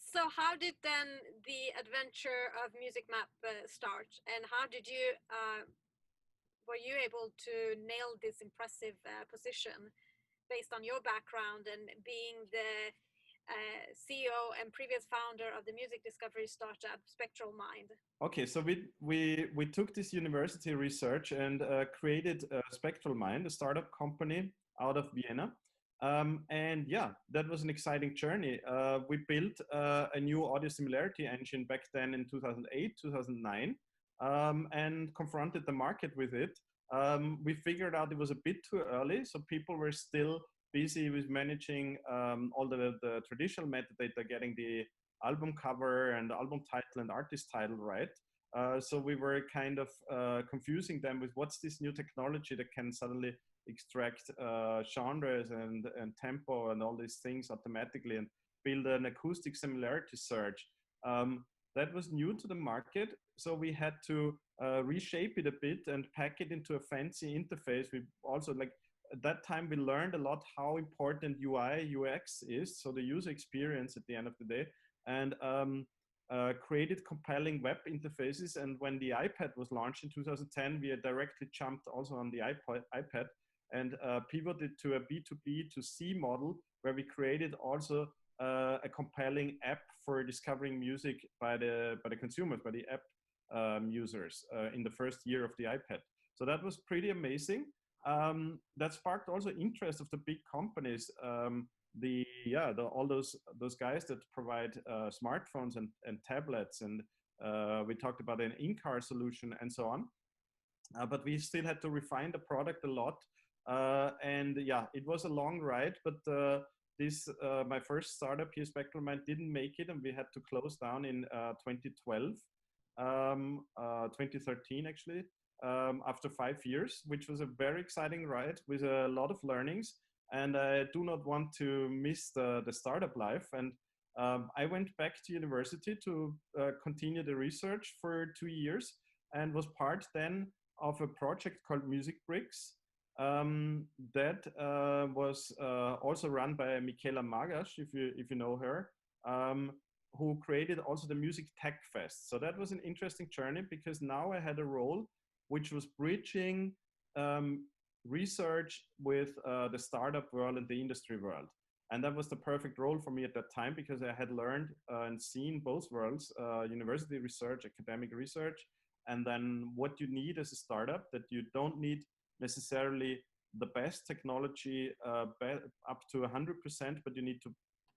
So how did then the adventure of Musimap start, and how did you were you able to nail this impressive position based on your background and being the CEO and previous founder of the music discovery startup Spectralmind? Okay, so we took this university research and created Spectralmind, a startup company out of Vienna. And yeah, that was an exciting journey. We built a new audio similarity engine back then in 2008, 2009, and confronted the market with it. We figured out it was a bit too early, so people were still busy with managing all the traditional metadata, getting the album cover and album title and artist title right. So we were kind of confusing them with what's this new technology that can suddenly extract genres and tempo and all these things automatically and build an acoustic similarity search. That was new to the market, so we had to reshape it a bit and pack it into a fancy interface. We also, like, at that time we learned a lot how important UI UX is, so the user experience at the end of the day, and created compelling web interfaces. And when the iPad was launched in 2010, we had directly jumped also on the iPad and pivoted to a B2B to C model, where we created also a compelling app for discovering music by the consumers, by the app users in the first year of the iPad. So that was pretty amazing. That sparked also interest of the big companies. All those guys that provide smartphones and tablets, and we talked about an in-car solution and so on. But we still had to refine the product a lot. And yeah, it was a long ride, but my first startup here, Spectralmind, didn't make it, and we had to close down in 2012, 2013 actually, after 5 years, which was a very exciting ride with a lot of learnings. And I do not want to miss the startup life. And I went back to university to continue the research for 2 years, and was part then of a project called Music Bricks. That was also run by Michaela Magash, if you know her, who created also the Music Tech Fest. So that was an interesting journey, because now I had a role which was bridging research with the startup world and the industry world. And that was the perfect role for me at that time, because I had learned and seen both worlds, university research, academic research, and then what you need as a startup, that you don't need necessarily the best technology up to 100%, but you need to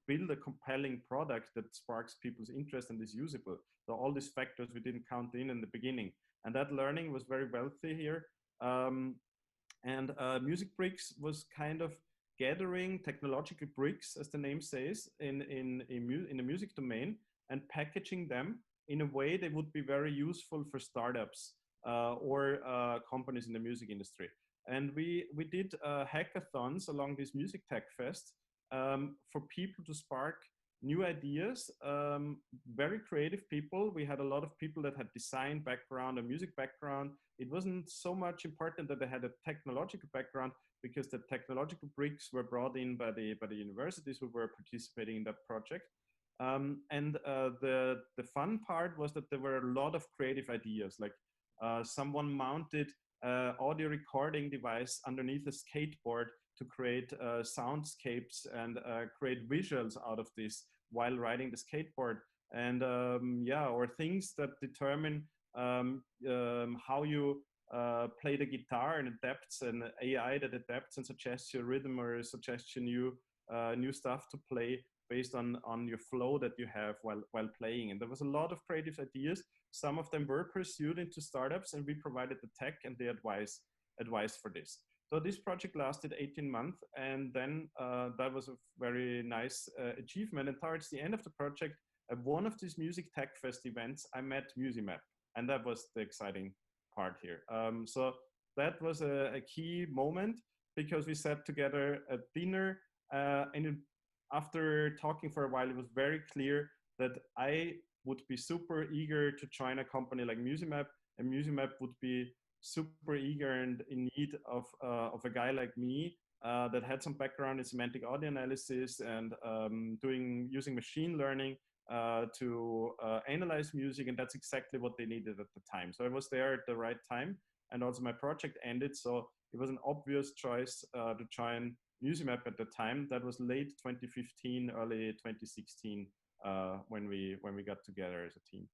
build a compelling product that sparks people's interest and is usable. So all these factors we didn't count in the beginning. And that learning was very wealthy here. Music Bricks was kind of gathering technological bricks, as the name says, in the music domain, and packaging them in a way that would be very useful for startups or companies in the music industry. And we did hackathons along this Music Tech Fest for people to spark new ideas, very creative people. We had a lot of people that had design background and music background. It wasn't so much important that they had a technological background, because the technological bricks were brought in by the universities who were participating in that project. The fun part was that there were a lot of creative ideas, like someone mounted audio recording device underneath a skateboard to create soundscapes and create visuals out of this while riding the skateboard. And or things that determine how you play the guitar, and adapts an AI that adapts and suggests your rhythm, or suggests you new stuff to play based on your flow that you have while playing. And there was a lot of creative ideas. Some of them were pursued into startups, and we provided the tech and the advice for this. So this project lasted 18 months, and then that was a very nice achievement. And towards the end of the project, at one of these Music Tech Fest events, I met Musimap, and that was the exciting part here. So that was a key moment, because we sat together at dinner, and after talking for a while, it was very clear that I would be super eager to join a company like Musimap, and Musimap would be super eager and in need of a guy like me that had some background in semantic audio analysis and using machine learning to analyze music, and that's exactly what they needed at the time. So I was there at the right time, and also my project ended, so it was an obvious choice to join Musimap at the time. That was late 2015, early 2016 when we got together as a team.